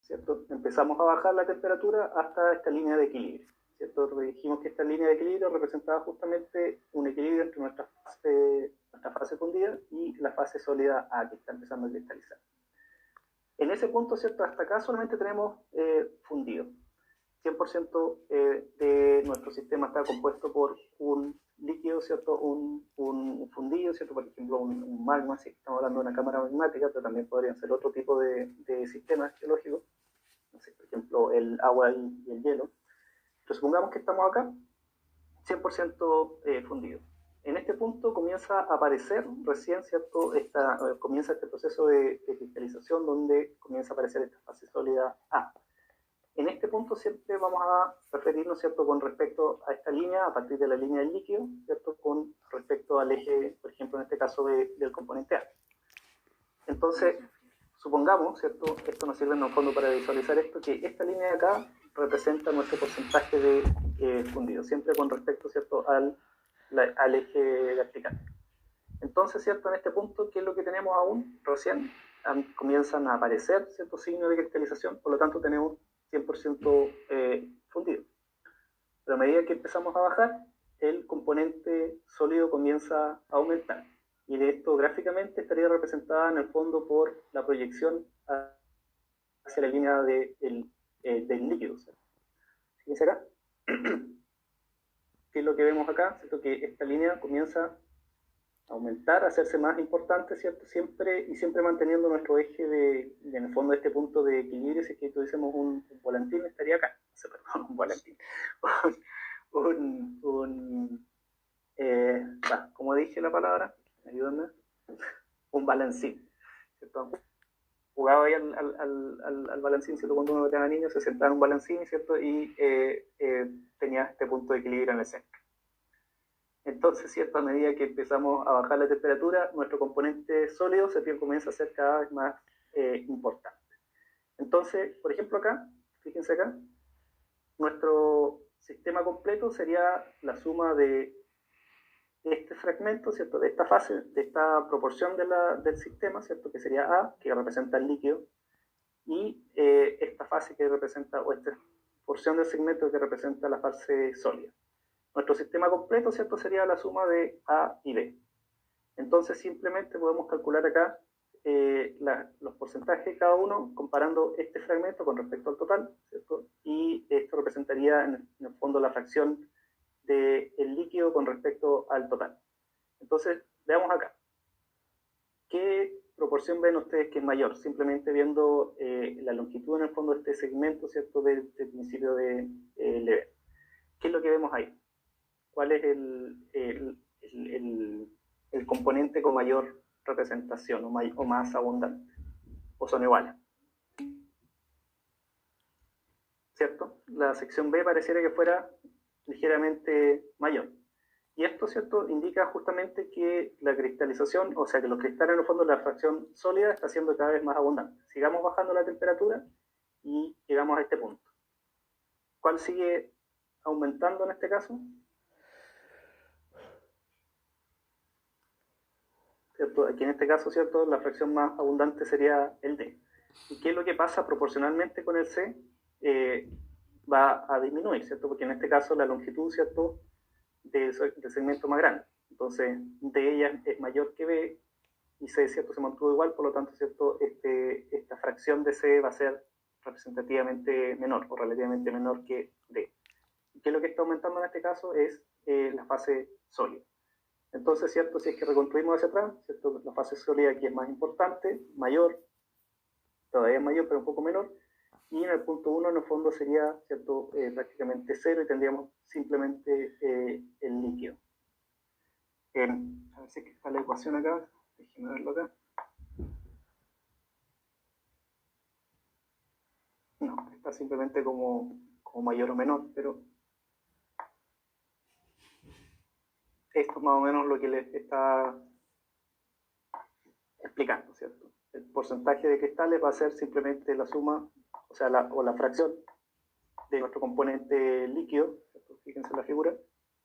¿cierto? Empezamos a bajar la temperatura hasta esta línea de equilibrio, ¿cierto? Dijimos que esta línea de equilibrio representaba justamente un equilibrio entre nuestra fase fundida y la fase sólida A, que está empezando a cristalizar. En ese punto, ¿cierto? Hasta acá solamente tenemos fundido. 100% de nuestro sistema está compuesto por un líquido, ¿cierto? Un fundido, ¿cierto? Por ejemplo, un magma, si estamos hablando de una cámara magmática, pero también podrían ser otro tipo de sistemas geológicos, no sé, por ejemplo, el agua y el hielo. Pero supongamos que estamos acá, 100% fundido. En este punto comienza a aparecer recién, ¿cierto? Comienza este proceso de cristalización donde comienza a aparecer esta fase sólida A. En este punto siempre vamos a referirnos, ¿cierto?, con respecto a esta línea, a partir de la línea del líquido, ¿cierto?, con respecto al eje, por ejemplo, en este caso del componente A. Entonces, supongamos, ¿cierto?, esto nos sirve en el fondo para visualizar esto, que esta línea de acá representa nuestro porcentaje de fundido, siempre con respecto, ¿cierto?, al eje vertical. Entonces, ¿cierto?, en este punto, ¿qué es lo que tenemos aún? Recién comienzan a aparecer ciertos signos de cristalización, por lo tanto tenemos 100% fundido. Pero a medida que empezamos a bajar, el componente sólido comienza a aumentar. Y de esto gráficamente estaría representada en el fondo por la proyección hacia la línea del líquido. Fíjense acá. ¿Qué es lo que vemos acá? ¿Cierto? Que esta línea comienza a aumentar, a hacerse más importante, ¿cierto? Siempre manteniendo nuestro eje en el fondo de este punto de equilibrio. Si es que tuviésemos un volantín, estaría acá. Perdón, un volantín. Como dije la palabra, ayúdame. Un balancín, ¿cierto? Jugaba ahí al balancín, ¿cierto? Cuando uno era niño se sentaba en un balancín, ¿cierto? Y tenía este punto de equilibrio en el centro. Entonces, ¿cierto? A medida que empezamos a bajar la temperatura, nuestro componente sólido comienza a ser cada vez más importante. Entonces, por ejemplo acá, fíjense acá, nuestro sistema completo sería la suma de este fragmento, ¿cierto? De esta fase, de esta proporción del sistema, ¿cierto? Que sería A, que representa el líquido, y esta fase que representa, o esta porción del segmento que representa la fase sólida. Nuestro sistema completo, ¿cierto?, sería la suma de A y B. Entonces simplemente podemos calcular acá los porcentajes de cada uno comparando este fragmento con respecto al total, ¿cierto? Y esto representaría en el fondo la fracción del líquido con respecto al total. Entonces, veamos acá. ¿Qué proporción ven ustedes que es mayor? Simplemente viendo la longitud en el fondo de este segmento, ¿cierto?, del principio de Leber. ¿Qué es lo que vemos ahí? ¿Cuál es el componente con mayor representación o más abundante? ¿O son iguales? ¿Cierto? La sección B pareciera que fuera ligeramente mayor. Y esto, ¿cierto?, indica justamente que la cristalización, o sea, que los cristales en el fondo de la fracción sólida está siendo cada vez más abundante. Sigamos bajando la temperatura y llegamos a este punto. ¿Cuál sigue aumentando en este caso? ¿Cierto? Aquí en este caso, ¿cierto?, la fracción más abundante sería el D. ¿Y qué es lo que pasa proporcionalmente con el C? Va a disminuir, ¿cierto? Porque en este caso la longitud, ¿cierto?, del segmento más grande. Entonces, D ella es mayor que B y C, ¿cierto?, se mantuvo igual, por lo tanto, ¿cierto?, esta fracción de C va a ser representativamente menor o relativamente menor que D. ¿Y qué es lo que está aumentando en este caso? Es la fase sólida. Entonces, ¿cierto?, si es que reconstruimos hacia atrás, ¿cierto?, la fase sólida aquí es más importante, mayor, todavía es mayor, pero un poco menor, y en el punto 1 en el fondo sería, ¿cierto?, prácticamente cero y tendríamos simplemente el líquido. A ver si está la ecuación acá, déjenme verlo acá. No, está simplemente como mayor o menor, pero esto es más o menos lo que les está explicando, ¿cierto? El porcentaje de cristales va a ser simplemente la suma, o sea, la fracción de nuestro componente líquido, ¿cierto? Fíjense en la figura,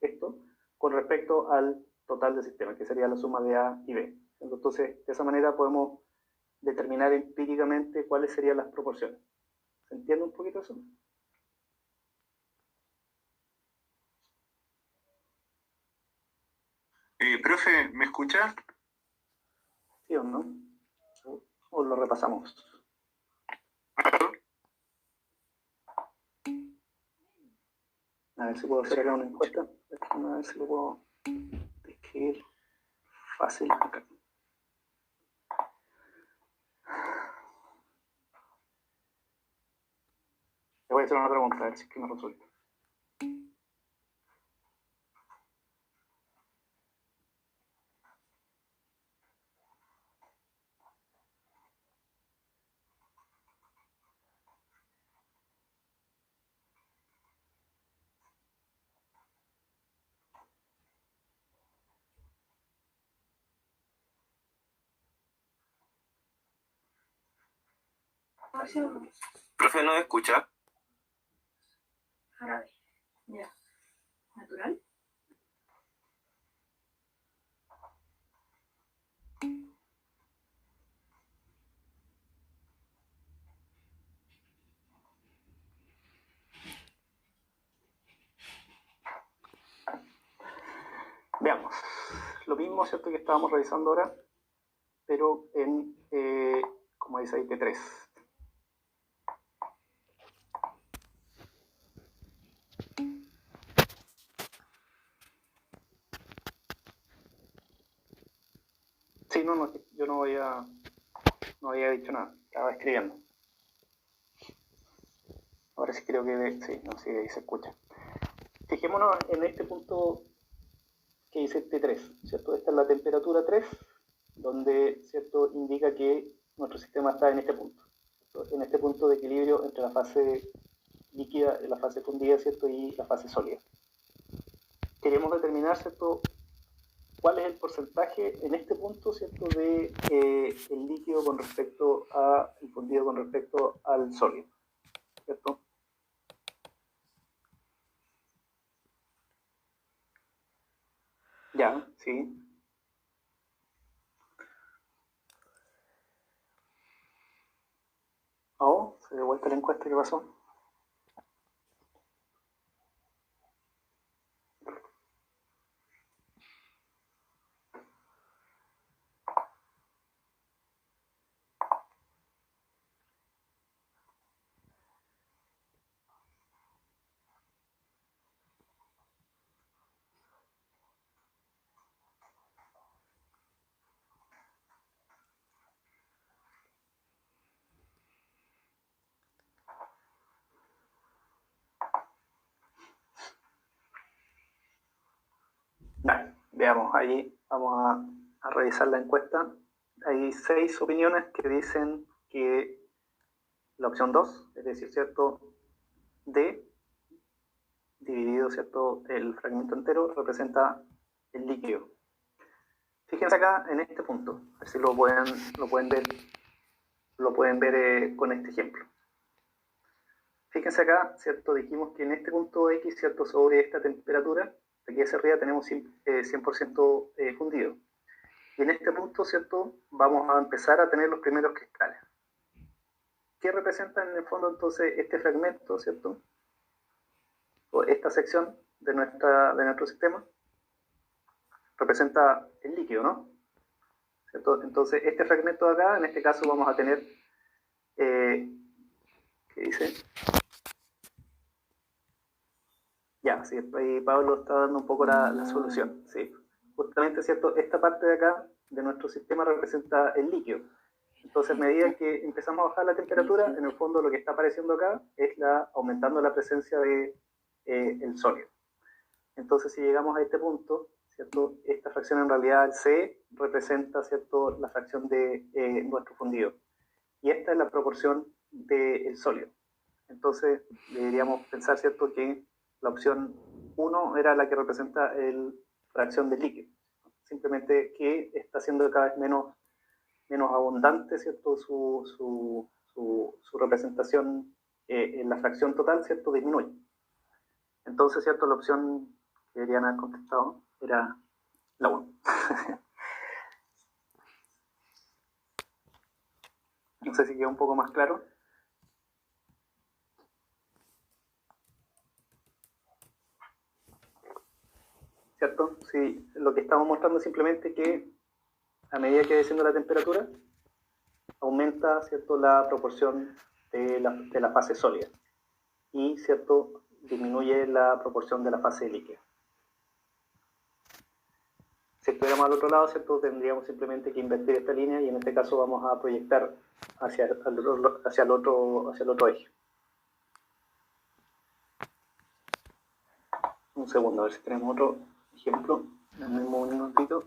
esto, con respecto al total del sistema, que sería la suma de A y B. Entonces, de esa manera podemos determinar empíricamente cuáles serían las proporciones. entiende un poquito eso? Profe, ¿me escucha? ¿Sí o no? ¿O lo repasamos? A ver si puedo hacer acá una encuesta. A ver si lo puedo describir fácil acá. Te voy a hacer una pregunta, a ver si es que me resulta. Profe, ¿no me escucha? Jarabe. Ya. Natural. Veamos. Lo mismo, ¿cierto?, que estábamos revisando ahora, pero en, como dice ahí, T3. Sí, no, yo no había dicho nada, estaba escribiendo. Ahora sí creo que sí, no sé, ahí se escucha. Fijémonos en este punto que dice T3, ¿cierto? Esta es la temperatura 3, donde, ¿cierto?, indica que nuestro sistema está en este punto, ¿cierto?, en este punto de equilibrio entre la fase líquida, la fase fundida, ¿cierto?, y la fase sólida. Queremos determinar, ¿cierto?, cuál es el porcentaje en este punto, ¿cierto?, de el líquido con respecto al fundido con respecto al sólido, ¿cierto? Ya, sí. Oh, se dio vuelta la encuesta, ¿qué pasó? Vale, veamos, ahí vamos a revisar la encuesta. Hay 6 opiniones que dicen que la opción 2, es decir, ¿cierto?, D, dividido, ¿cierto?, el fragmento entero, representa el líquido. Fíjense acá en este punto, a ver si lo pueden ver con este ejemplo. Fíjense acá, ¿cierto? Dijimos que en este punto X, ¿cierto?, sobre esta temperatura, aquí hacia arriba tenemos 100% fundido. Y en este punto, ¿cierto?, vamos a empezar a tener los primeros cristales. ¿Qué representa en el fondo entonces este fragmento, ¿cierto?, o esta sección de nuestro sistema? Representa el líquido, ¿no? ¿Cierto? Entonces, este fragmento de acá, en este caso vamos a tener, ¿qué dice? Ya, sí, ahí Pablo está dando un poco la solución, sí. Justamente, ¿cierto?, esta parte de acá de nuestro sistema representa el líquido. Entonces, a medida que empezamos a bajar la temperatura, en el fondo lo que está apareciendo acá es aumentando la presencia de el sólido. Entonces, si llegamos a este punto, ¿cierto?, esta fracción en realidad, el C, representa, ¿cierto?, la fracción de nuestro fundido. Y esta es la proporción del sólido. Entonces, deberíamos pensar, ¿cierto?, que la opción 1 era la que representa la fracción del líquido. Simplemente que está siendo cada vez menos abundante, ¿cierto?, su representación en la fracción total, ¿cierto?, disminuye. Entonces, ¿cierto?, la opción que deberían haber contestado era la 1. No sé si quedó un poco más claro. ¿cierto? Sí, lo que estamos mostrando es simplemente que a medida que va desciende la temperatura, aumenta, ¿cierto?, la proporción de la fase sólida y, ¿cierto?, disminuye la proporción de la fase líquida. Si estuviéramos al otro lado, ¿cierto?, tendríamos simplemente que invertir esta línea y en este caso vamos a proyectar hacia el otro eje. Un segundo, a ver si tenemos otro ejemplo. Dame un minutito.